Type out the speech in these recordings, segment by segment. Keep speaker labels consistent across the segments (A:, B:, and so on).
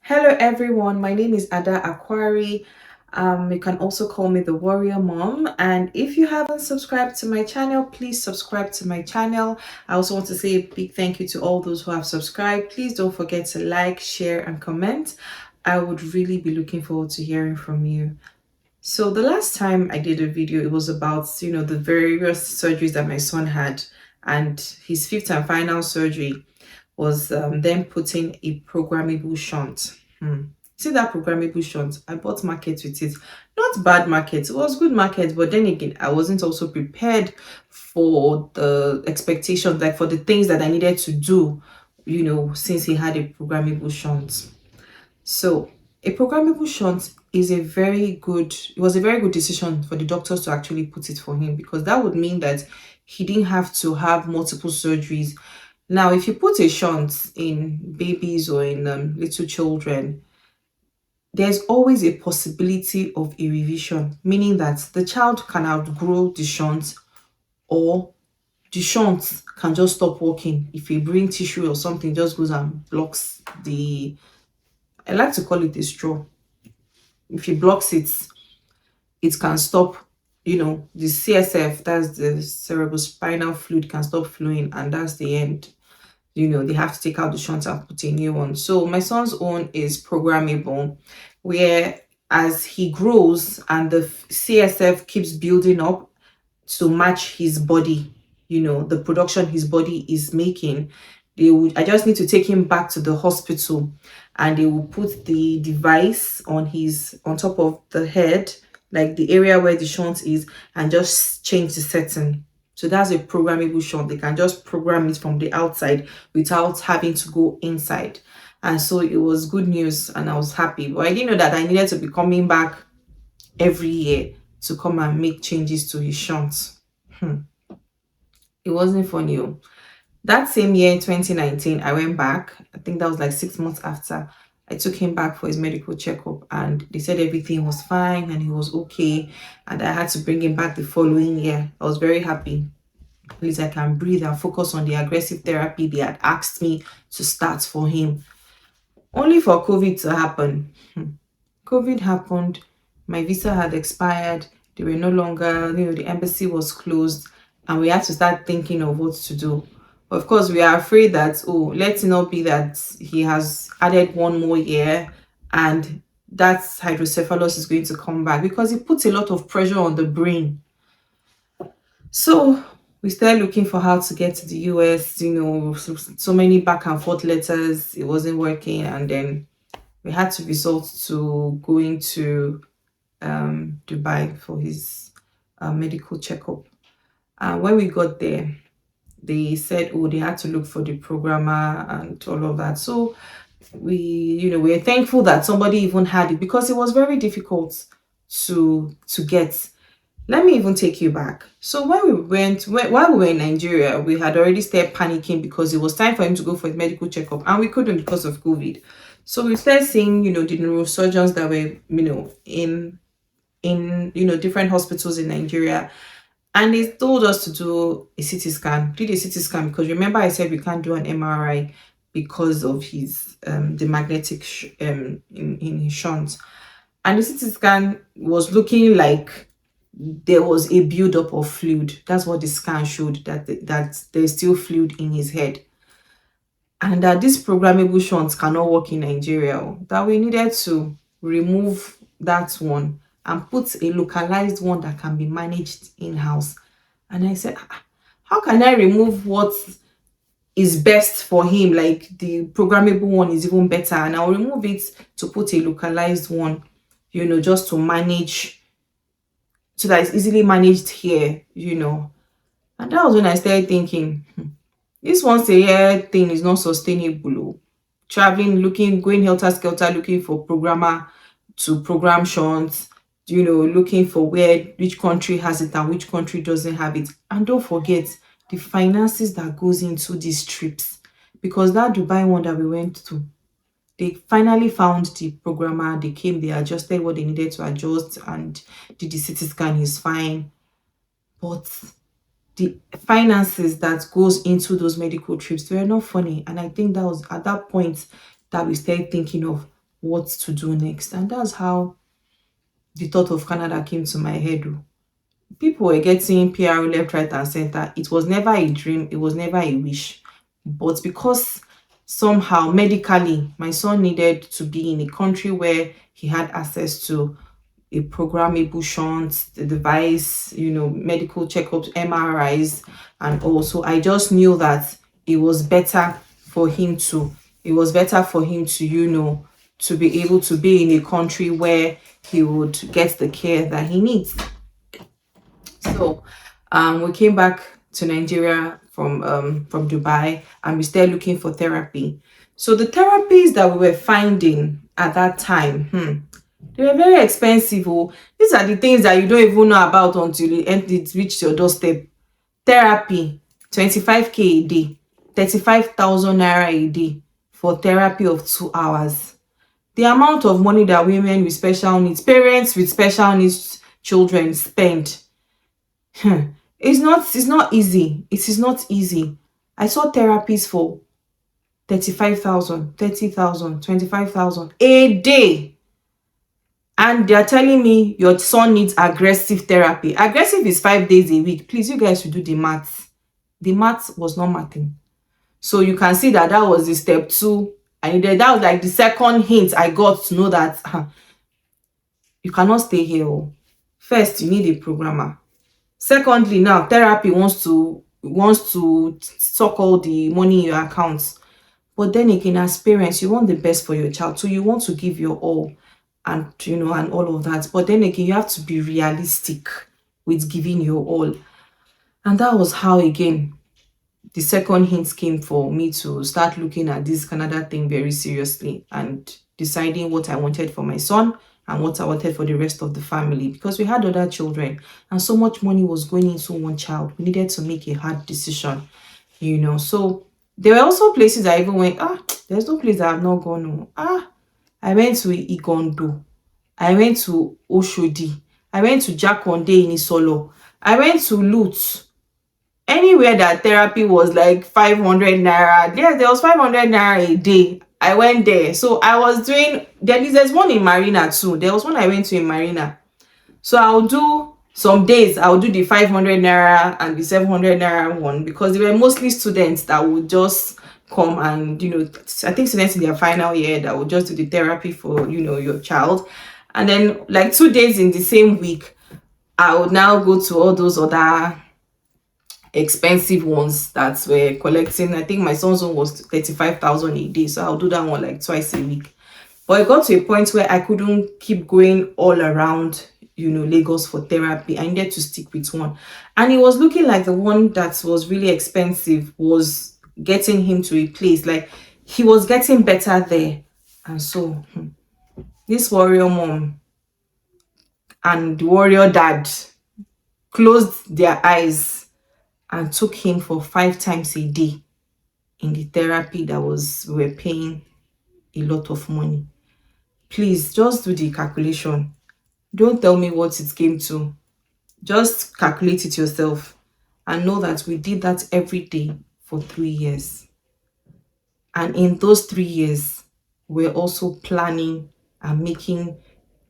A: Hello everyone, my name is Ada Aquari. You can also call me the Warrior Mom. And if you haven't subscribed to my channel, please subscribe to my channel. I also want to say a big thank you to all those who have subscribed. Please don't forget to like, share, and comment. I would really be looking forward to hearing from you. So the last time I did a video, it was about, the various surgeries that my son had, and his fifth and final surgery was them putting a programmable shunt. See that programmable shunt? I bought market with it. Not bad market, it was good market, but then again, I wasn't also prepared for the expectations, like for the things that I needed to do, since he had a programmable shunt. So a programmable shunt is it was a very good decision for the doctors to actually put it for him, because that would mean that he didn't have to have multiple surgeries. Now, if you put a shunt in babies or in little children, there's always a possibility of a revision, meaning that the child can outgrow the shunt, or the shunt can just stop working. If a brain tissue or something just goes and blocks I like to call it a straw. If it blocks it, it can stop, the CSF, that's the cerebrospinal fluid, can stop flowing, and that's the end. They have to take out the shunt and put a new one. So my son's own is programmable, where as he grows and the CSF keeps building up to match his body, the production his body is making, I just need to take him back to the hospital, and they will put the device on top of the head, like the area where the shunt is, and just change the setting. So that's a programmable shunt. They can just program it from the outside without having to go inside. And so it was good news, and I was happy. But I didn't know that I needed to be coming back every year to come and make changes to his shunt. It wasn't funny. Oh. That same year, 2019, I went back. I think that was like 6 months after. I took him back for his medical checkup, and they said everything was fine and he was okay. And I had to bring him back the following year. I was very happy. At least I can breathe and focus on the aggressive therapy they had asked me to start for him. Only for COVID to happen. COVID happened. My visa had expired. They were no longer, the embassy was closed, and we had to start thinking of what to do. Of course, we are afraid that, let it not be that he has added one more year and that hydrocephalus is going to come back, because it puts a lot of pressure on the brain. So we started looking for how to get to the US, so many back and forth letters. It wasn't working. And then we had to resort to going to Dubai for his medical checkup. And when we got there, they said, they had to look for the programmer and all of that. So we're thankful that somebody even had it, because it was very difficult to get. Let me even take you back. So while we were in Nigeria, we had already started panicking, because it was time for him to go for his medical checkup, and we couldn't because of COVID. So we started seeing, the neurosurgeons that were, in different hospitals in Nigeria. And they told us to do a CT scan. Did a CT scan, because remember I said we can't do an MRI because of his the magnetic in his shunt. And the CT scan was looking like there was a buildup of fluid. That's what the scan showed, that there's still fluid in his head. And that these programmable shunts cannot work in Nigeria. That we needed to remove that one and put a localized one that can be managed in-house. And I said, how can I remove what is best for him? Like, the programmable one is even better, and I'll remove it to put a localized one, just to manage, so that it's easily managed here. And that was when I started thinking, this once a year thing is not sustainable. Oh. Traveling, going helter skelter, looking for programmer to program shunts, looking for which country has it and which country doesn't have it. And don't forget the finances that goes into these trips, because that Dubai one that we went to, they finally found the programmer. They came, they adjusted what they needed to adjust, and did the CT scan, is fine. But the finances that goes into those medical trips, they were not funny. And I think that was at that point that we started thinking of, what to do next. And that's how the thought of Canada came to my head. Oh. People were getting PR left, right, and center. It was never a dream, it was never a wish. But because somehow medically my son needed to be in a country where he had access to a programmable shunt, the device, medical checkups, MRIs, and also I just knew that it was better for him to, to be able to be in a country where he would get the care that he needs. So we came back to Nigeria from Dubai, and we started looking for therapy. So the therapies that we were finding at that time, they were very expensive. Oh. These are the things that you don't even know about until it reaches your doorstep. Therapy, 25K a day, 35,000 naira a day for therapy of 2 hours. The amount of money that women with special needs, parents with special needs children spend, it's not easy. It is not easy. I saw therapies for 35,000, 30,000, 25,000 a day. And they're telling me your son needs aggressive therapy. Aggressive is 5 days a week. Please, you guys should do the maths. The maths was not mathing. So you can see that was the step 2. That was like the second hint I got to know that you cannot stay here. First, you need a programmer. Secondly, now therapy wants to suck all the money in your accounts. But then again, as parents, you want the best for your child, so you want to give your all, and and all of that. But then again, you have to be realistic with giving your all. And that was how, again, the second hint came for me to start looking at this Canada thing very seriously and deciding what I wanted for my son and what I wanted for the rest of the family, because we had other children and so much money was going into one child. We needed to make a hard decision, So there were also places I even went, there's no place I have not gone. I went to Igondo. I went to Oshodi. I went to Jakonde in Isolo. I went to Lutz. Anywhere that therapy was like 500 naira. Yes, there was 500 naira a day. I went there. So I was doing, there's one in Marina too. There was one I went to in Marina. So I'll do some days, I'll do the 500 naira and the 700 naira one, because they were mostly students that would just come and, I think students in their final year that would just do the therapy for, your child. And then like 2 days in the same week, I would now go to all those other expensive ones that were collecting. I think my son's one was 35,000 a day, so I'll do that one like twice a week. But it got to a point where I couldn't keep going all around Lagos for therapy. I needed to stick with one, and it was looking like the one that was really expensive was getting him to a place like he was getting better there. And so this warrior mom and the warrior dad closed their eyes and took him for 5 times a day in the therapy that we were paying a lot of money. Please just do the calculation. Don't tell me what it came to. Just calculate it yourself and know that we did that every day for 3 years. And in those 3 years, we're also planning and making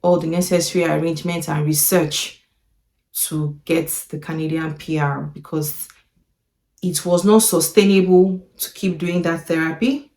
A: all the necessary arrangements and research to get the Canadian PR, because it was not sustainable to keep doing that therapy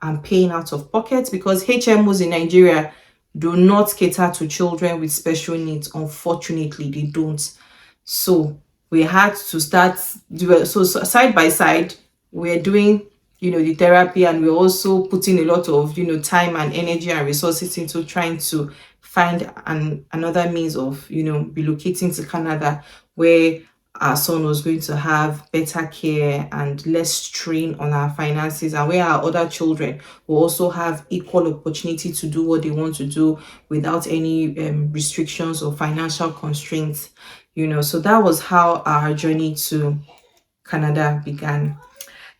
A: and paying out of pocket, because HMOs in Nigeria do not cater to children with special needs. Unfortunately, they don't. So we had to start so side by side, we're doing the therapy, and we're also putting a lot of time and energy and resources into trying to find another means of relocating to Canada, where our son was going to have better care and less strain on our finances, and where our other children will also have equal opportunity to do what they want to do without any restrictions or financial constraints. So that was how our journey to Canada began.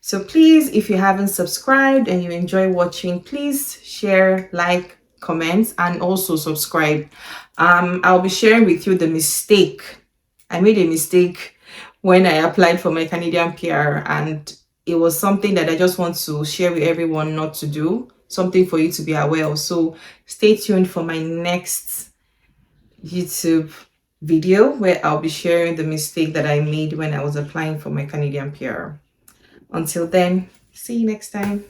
A: So please, if you haven't subscribed and you enjoy watching, please share, like, comment, and also subscribe. I'll be sharing with you the mistake. I made a mistake when I applied for my Canadian PR, and it was something that I just want to share with everyone not to do. something for you to be aware of. So stay tuned for my next YouTube video where I'll be sharing the mistake that I made when I was applying for my Canadian PR. Until then, see you next time.